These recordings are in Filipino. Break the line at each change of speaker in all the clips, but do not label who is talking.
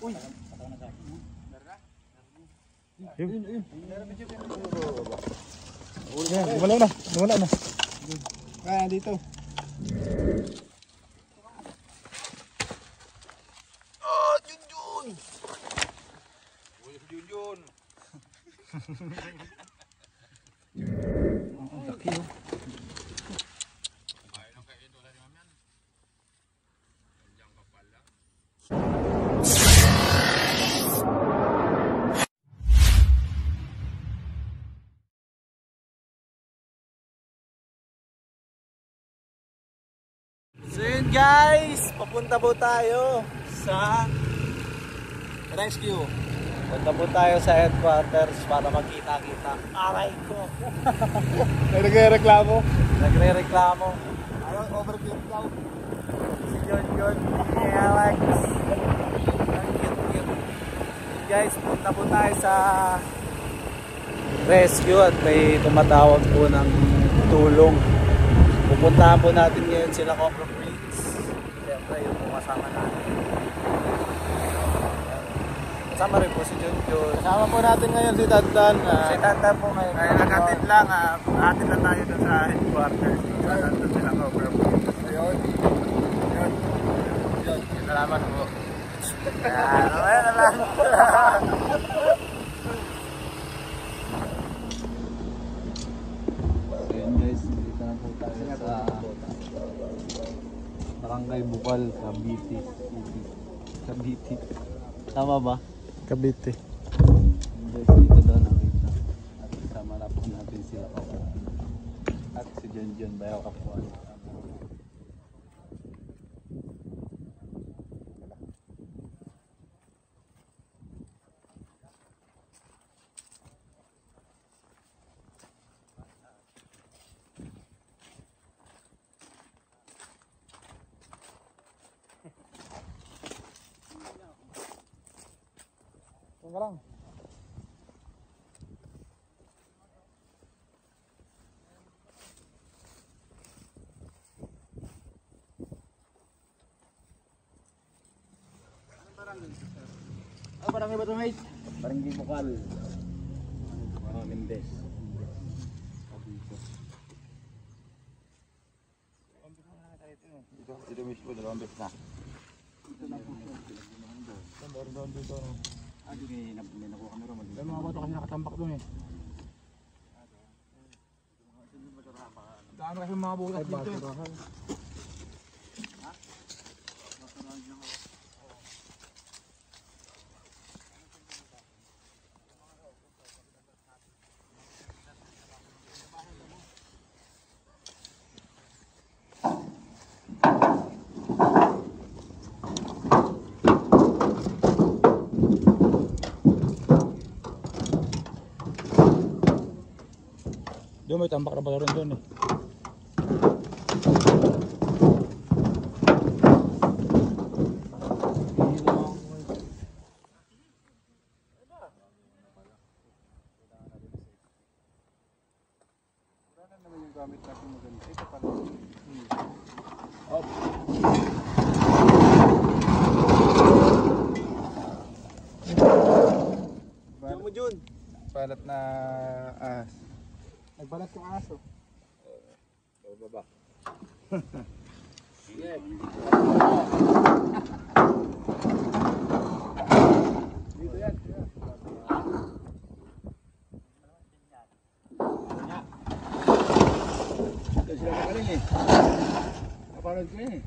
Uy.
Lumalaw na. Lumalaw na.
Ah, dito.
Oh, Junjun! Uy, Junjun!
Ang laki oh.
So yun guys, papunta po tayo sa rescue. Punta po tayo sa headquarters para magkita-kita. Aray ko!
Nagre-reklamo.
Nagre-reklamo. Ayaw, overfit daw. Si John. Alex. Ang cute. Guys, punta po tayo sa rescue at may tumatawag po ng tulong. Pupuntahan po natin ngayon sila Cobra Prince. Siyempre yung kasama natin. Kasama rin po si John.
Kasama po natin ngayon si Tantan.
Si Tantan po ngayon.
Ay, nakatid lang. Nakatid lang tayo dun sa headquarters. Nandun sila Cobra Prince. Ayun. Salamat po.
Salamat. Ayan guys, dito na po tayo sa Barangay Bukal, Cavite City. Cavite. Tama ba?
Cavite.
Guys, dito daw nakita. At kasama na po natin sila Cobra. At si John Bayaw Kapuan.
Tunggu lang. Ano barangay ba ito, mate?
Barangay Bukal. Mendes.
Ito mismo, 2 beses na.
Doon dito.
May nakuha kami rin.
May mga bato kasi nakatambak doon eh. Daan kasi mga butas dito eh. Doon may tambak na ba rin doon eh. Wala naman yung gamit natin maganda. Ito pala. Diyan mo Jun. Balat na nagbalat yung aso.
Baba.
Sige. Dito yan. Ito sila magaling eh. Napanood ko yun eh.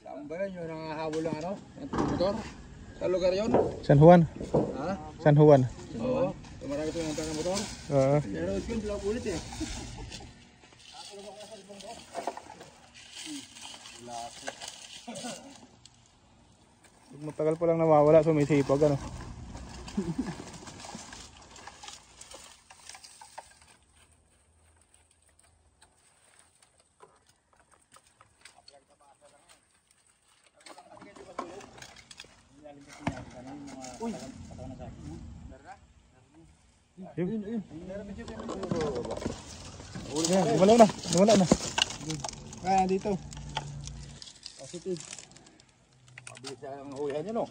Saan ba yun yung nangahabol ng ano? Ang motor? Sa lugar yun?
San Juan.
Ha?
San Juan.
Oo. Marami ito ng motor.
Oo.
Pero ito yung dalawang ulit eh.
Matagal pa lang nawawala, sumisipag ano.
Uy! Yun.
Lumalaw na.
Ah, dito. Positive.
Bilis ang huyan nyo, no?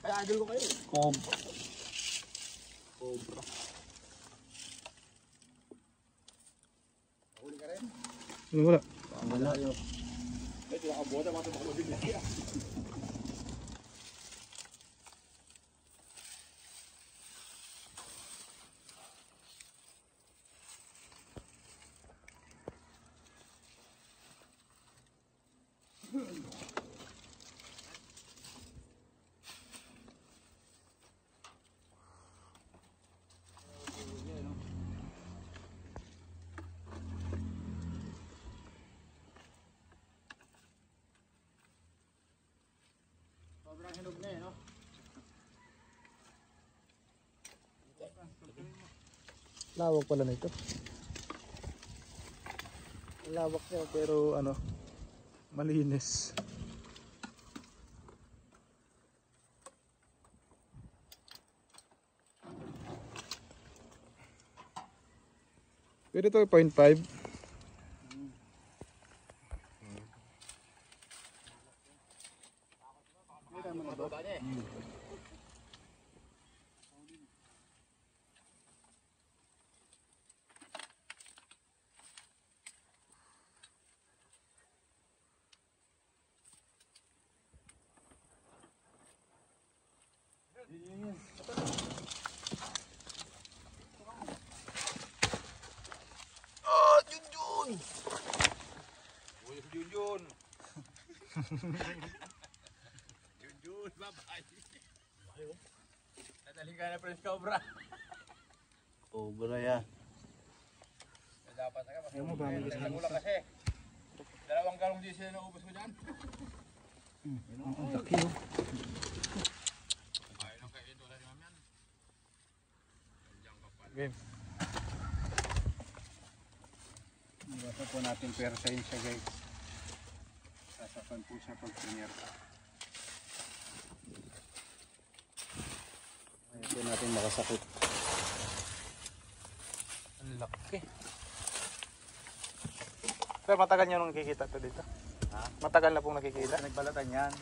Kaya idol ko kayo.
Cobra.
Huli ka rin.
Wala.
Wala.
Ito nakabuhat ang mga tumakamabig na siya. Sobrang hinog na eh, no?
Lawak pala nito. Lawak niya pero ano, malinis. Pero ito 0.5.
Huli si Junjun. Junjun, bye-bye. Nataling ka na Prince Cobra.
Cobra yan.
Dapat na ka, mas nagulang kasi. 2 galong diesel na ubos ko dyan.
Ang laki oh.
Ayaw lang kayo ito, wala naman yan.
Game.
Iwasan po natin persayin siya guys. Sasapan po siya pag premier.
Ayaw po natin makasakit.
Ang laki. Pero matagal nyo nung nakikita to dito?
Ha?
Matagal na pong nakikita?
Nagbalatan yan.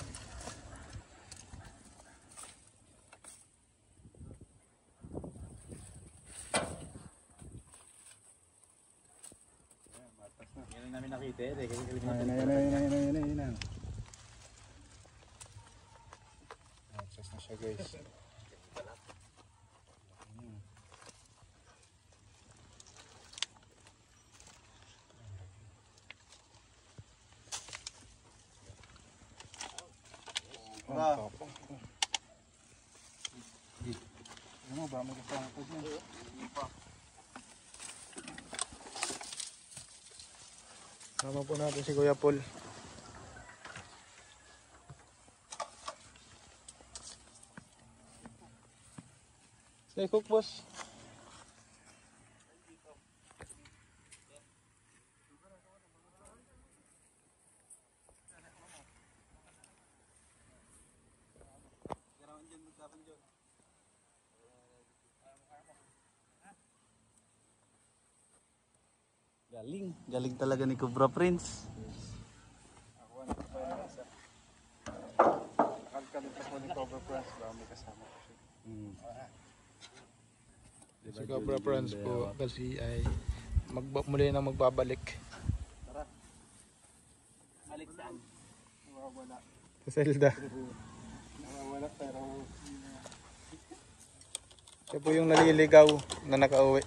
Yan ang namin nakita eh.
Ayun. Access na siya guys.
Cobra.
Ano ba? May kasama ko dyan.
Sama po natin si Kuya Paul. Stay cook boss.
Galing. Galing talaga ni Cobra Prince.
Ako na pa yun isa. Kalkalit ako ni Cobra Prince. Baka may kasama ko siya.
Si Cobra Friends po kasi ay muli na magbabalik.
Balik saan?
Nawawala.
Sa Zelda.
Nawawala pero
Siya po yung naliligaw na nakauwi.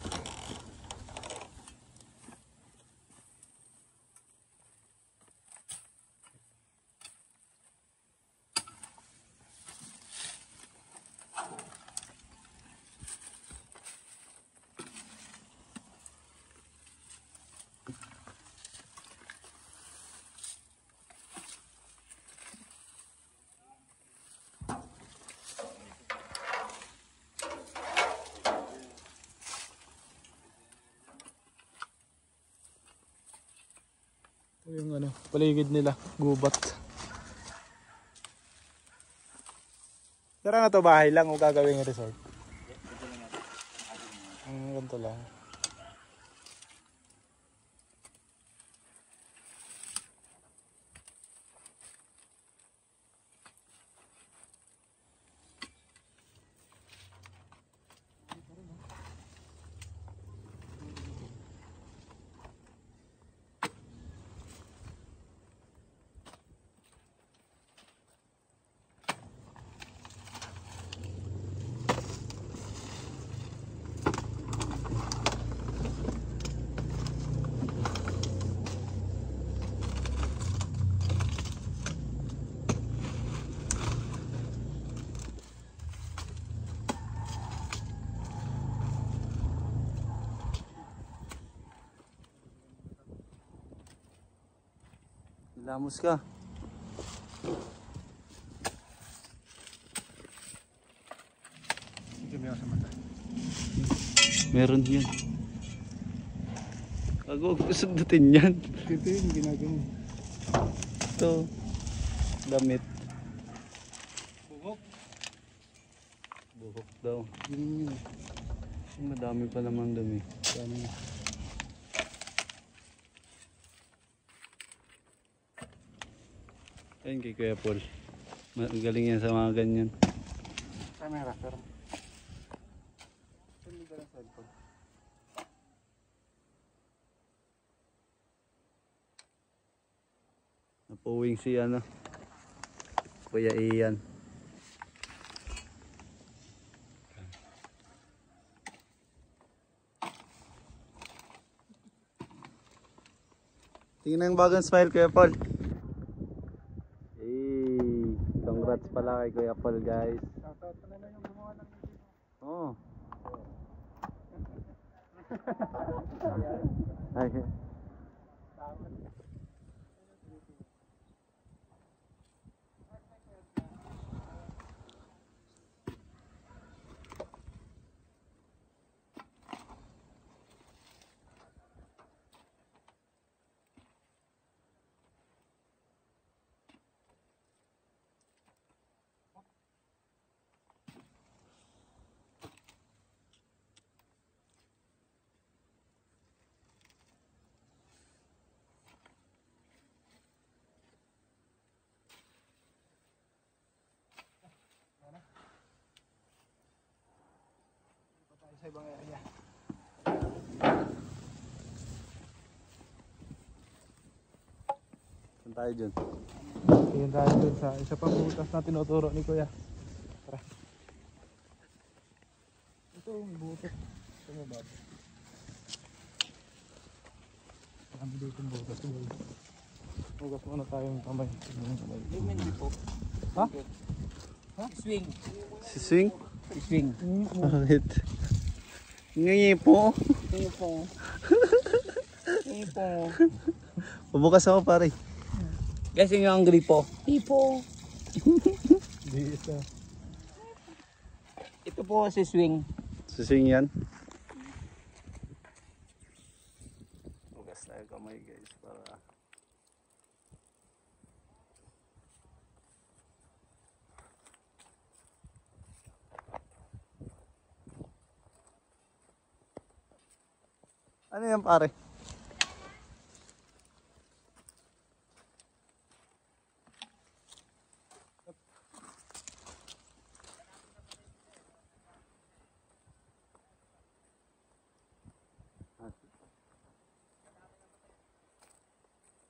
Ito yung ano, paligid nila, gubat. Tara na to, bahay lang o gagawin yung resort? Ganito lang.
Lamos ka.
Dumi ako sa mata.
Meron yan. Bago susundutin yan.
Ito yung ginagawa.
Ito. Damit.
Bubok.
Buhok daw.
Yun yun.
Madami pa naman dumi.
Dami.
Ayun kay Kuya Paul. Galing yan sa mga ganyan.
Camera, pero... Saan mo dalang cellphone?
Napuwing si ano. Kuya Ian. Tingnan ang bagong smile Kuya Paul. Hey, congrats pala kay Kuya Paul guys.
Shoutout na lang yung gumawa ng video.
Oh. Ay.
Sa ibang area.
Saan tayo dyan?
Tingin tayo dun sa isa pang butas na tinuturo ni Kuya. Tara. Ito yung butas. Ito mo ba? Marami dito yung butas. Hugas muna tayong kamay.
Hindi po.
Ha?
Swing.
Si Swing?
Swing.
Bakit? Ngayon po.
Ipo. Ipo.
Pabukas ako pare.
Guys, yung ang gripo. Ipo.
Di isa.
Ito po si Swing.
Si Swing yan. Bukas tayo kamay guys para ano yan pare?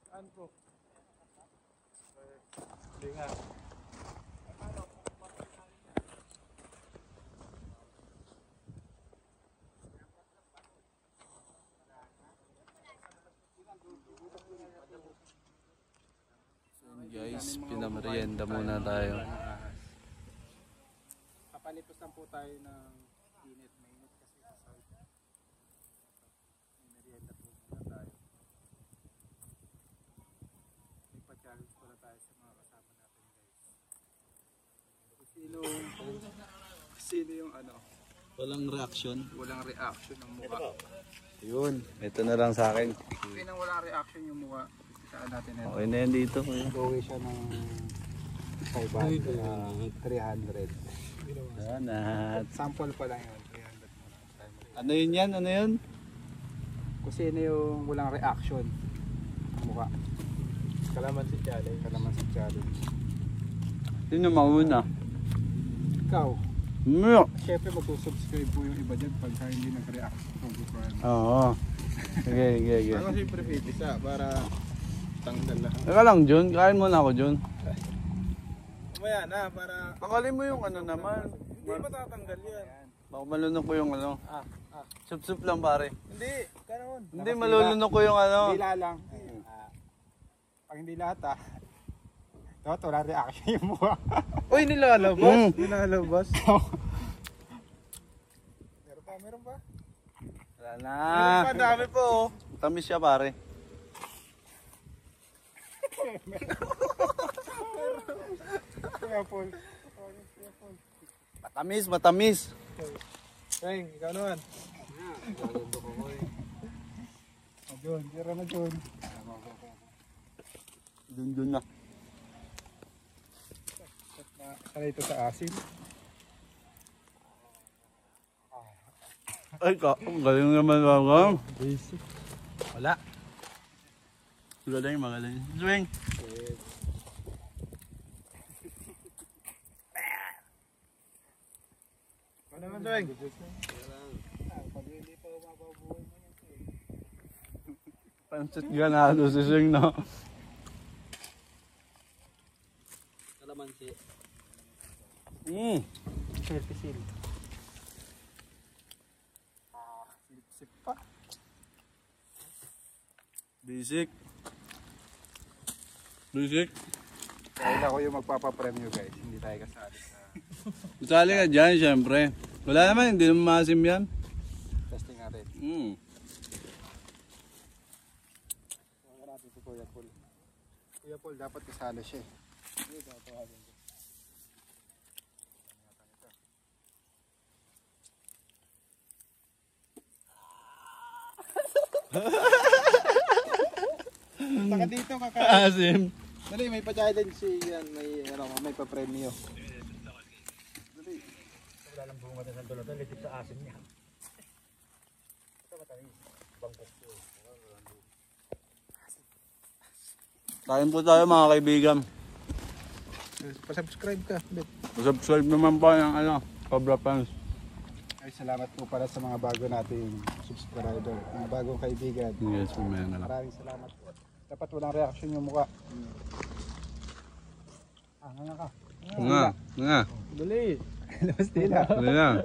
Saan po? Hindi nga.
Guys, pinamerienda muna tayo.
Papalipos lang po tayo ng init. Mainit kasi sa south. May merienda po muna tayo. Nagpa-challenge pala tayo sa mga kasama natin guys. Sino yung ano?
Walang reaction.
Walang reaction ng mukha.
Yun, ito na lang sa akin.
Sino ang walang reaction yung mukha? Saan natin ito?
Okay na yan dito.
Gawin siya ng 300.
Sanat.
Sample pa lang yun. 300 muna.
Ano yun yan? Ano yun?
Kung sino yung walang reaction ang mukha. Kalamansi challenge. Kalamansi challenge.
Sino mauna?
Ikaw.
Myo!
Siyempre mag-subscribe po yung iba dyan pagka hindi nag-react.
Oo. Sige, sige, sige.
Ano siyempre isa para tanggal lang.
Teka lang, Jun. Kain muna ako, Jun.
Umaya na para
Tanggalin mo yung ano naman.
hindi matatanggal yan.
Baka malunok ko yung ano. Sup-sup lang, pare.
Hindi, ganoon.
Hindi, malulunok ko yung ano.
Dila lang. Pag hindi lahat dapat wala reaction yung mukha.
Uy, nilalabas.
Nilalabas. Meron ba?
Wala na.
Meron pa, dami po.
Tamis siya, pare.
Kuya Paul.
Matamis, matamis.
Peng, ikaw naman. Gagando ko ko eh. John, tira na John.
Dun na.
Ano ito sa asin?
Ay, ang galing naman ako.
Basic.
Wala. Magaling, magaling. Swing.
Ano naman, Joeng?
Pansit ganado si Swing, no?
Kalamansi.
Pisil. Sip pa.
Basic. Basic.
Dahil ako yung magpapapremyo guys, hindi tayo kasali sa
Kasali ka dyan, syempre. Wala naman, hindi naman maasim yan.
testing natin. Wala natin si Kuya Paul. Kuya Paul, dapat kasali siya eh. Saka dito kakain.
Asim.
Dali, may pa-challenge si yan, may pa-premyo. Dali. Wala lang bunga sa dulo, dali dito sa asim niya. Ito matamis. Bangkok ko.
Kain po tayo mga kaibigan.
Pa-subscribe ka, Bet.
Subscribe naman po yung Cobra Fans.
Ay, salamat po para sa mga bago nating subscriber, mga bagong kaibigan.
Yes, man.
Maraming salamat po. Dapat walang reaction yung mukha. Nga ka.
Nga.
Dali. Labas nila.
Ano na?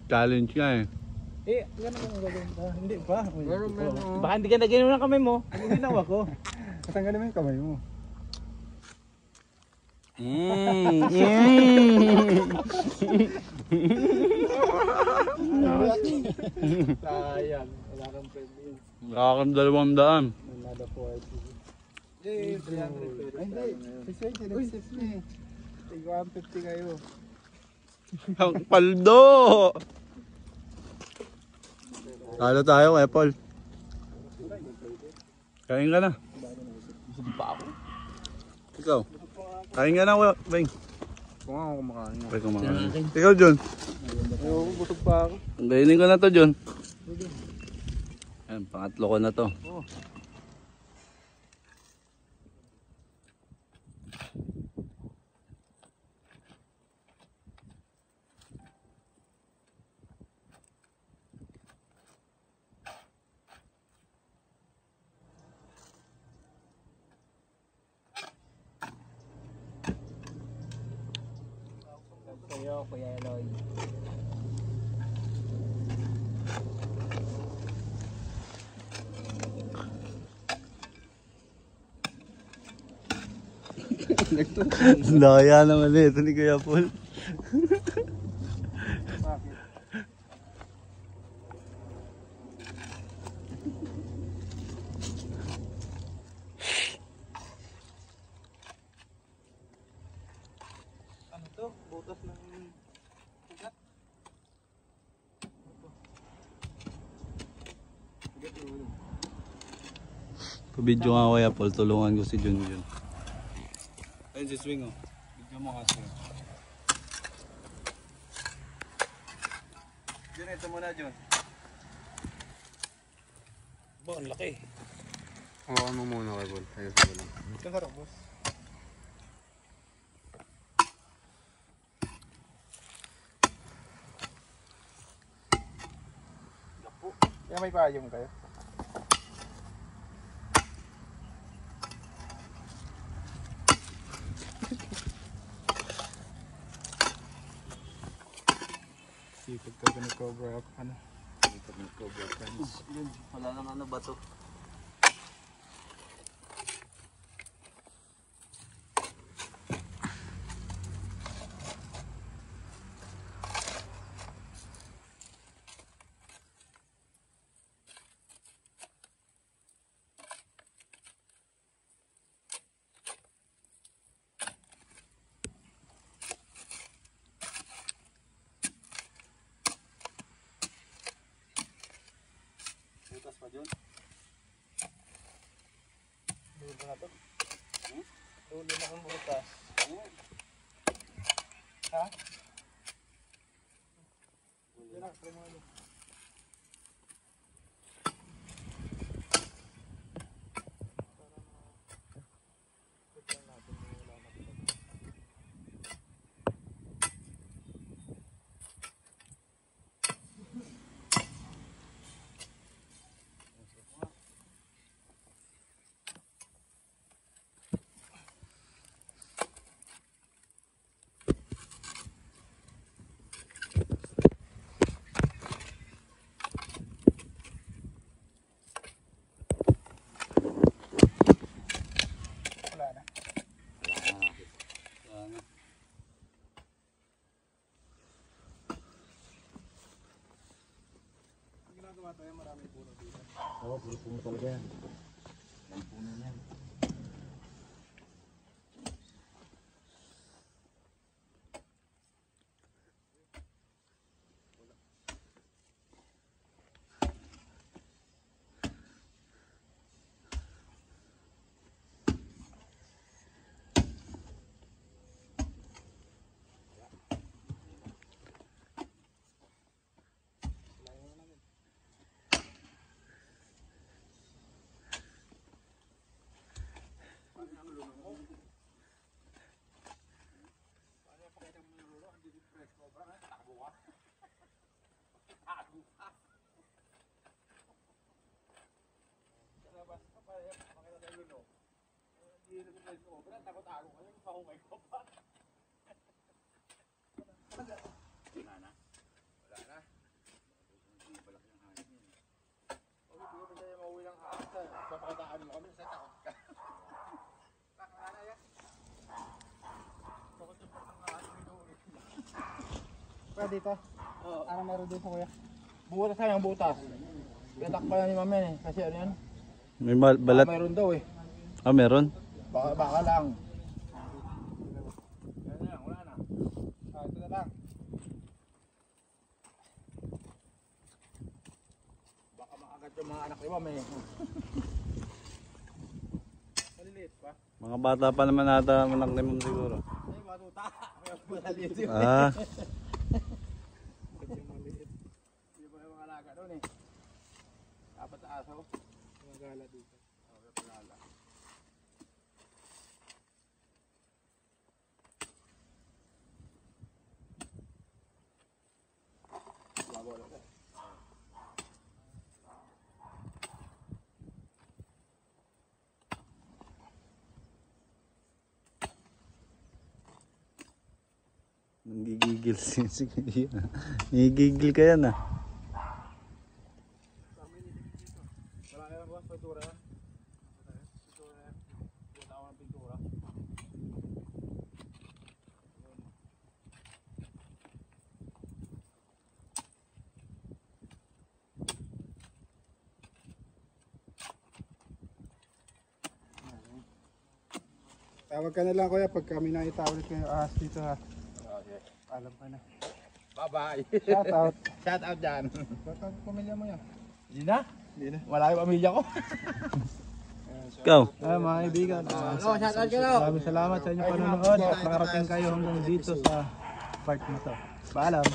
Challenge ka eh.
Ganun ang gagawin ka. Hindi pa.
Baka hindi ka na ginawa ng kamay mo.
Ang ginawa ko. Katanggalin mo yung kamay mo. Sayang. Wala kang pwede.
Nakakang 200.
Another 40. Eh, 300. Ay, hindi. Sisway, sila. Tig 150 kayo.
Ang paldo! Talo tayo kay Paul. Kain ka na.
Busog pa ako.
Ikaw. Kain ka na, Weng.
Kung ako kumakain.
Pwede kumakain. Ikaw, John.
Ayoko, busog pa ako.
Kainin ko na to, John. Ayan, pangatlo ko na to.
Sa'yo, Kuya Eloy.
Daya naman eh. Ito ni Kuya Paul.
Ano to? Butas ng ugat.
Pabidyo nga Kuya Paul. Tulungan ko si John John. Ayun si Swing oh. Bidyo mo kasi. John, ito muna John.
Ba, ang laki.
Hawakan mo muna kay Paul. Ayos mo lang. Ito harap, boss. Kaya may payong kayo. Sipag ka ni Cobra. Ano? Sipag ni Cobra Fans.
Wala nang ano ba to?
to. Dulo na kong butas. Ha? Yan na, try mo ano. Marami puno dito.
Oo, puro puno talaga yan. May puno yan.
Dito? Oo. Ano meron dito kuya?
Butas ka ng butas. Yatak pa yan ni Mama eh. Kasi ano yan?
May balat.
Mayroon daw eh.
Ah, meron?
Baka lang.
Yan na lang, wala na. Ah, ito na lang.
Baka makagat yung mga anak ni Mama eh.
Maliliit pa.
Mga bata pa naman ata anak ni Ma'am siguro.
Ay, matuta. Maliliit yun.
Ah,
Hindi ba yung mga alaga doon eh? Apat na aso. Mga gala dito. Okay, gala.
Bago lang eh.
nanggigigil sige. Nagigigil ka yan ah.
Wala ka lang ba? Pintura yan? Pintura yan. Punta ako ng pintura. Tawag ka na lang kuya pag kami nakita ulit kayo ahas dito ha. Alam ka na.
Bye-bye.
Shout out.
Shout out dyan.
Shout out pamilya mo yan.
Hindi na?
Hindi na.
Wala yung pamilya ko.
Ikaw?
Mga kaibigan.
No, shout out ka na.
Maraming salamat sa inyong panonood at nakarating kayo hanggang dito sa part na to. Paalam.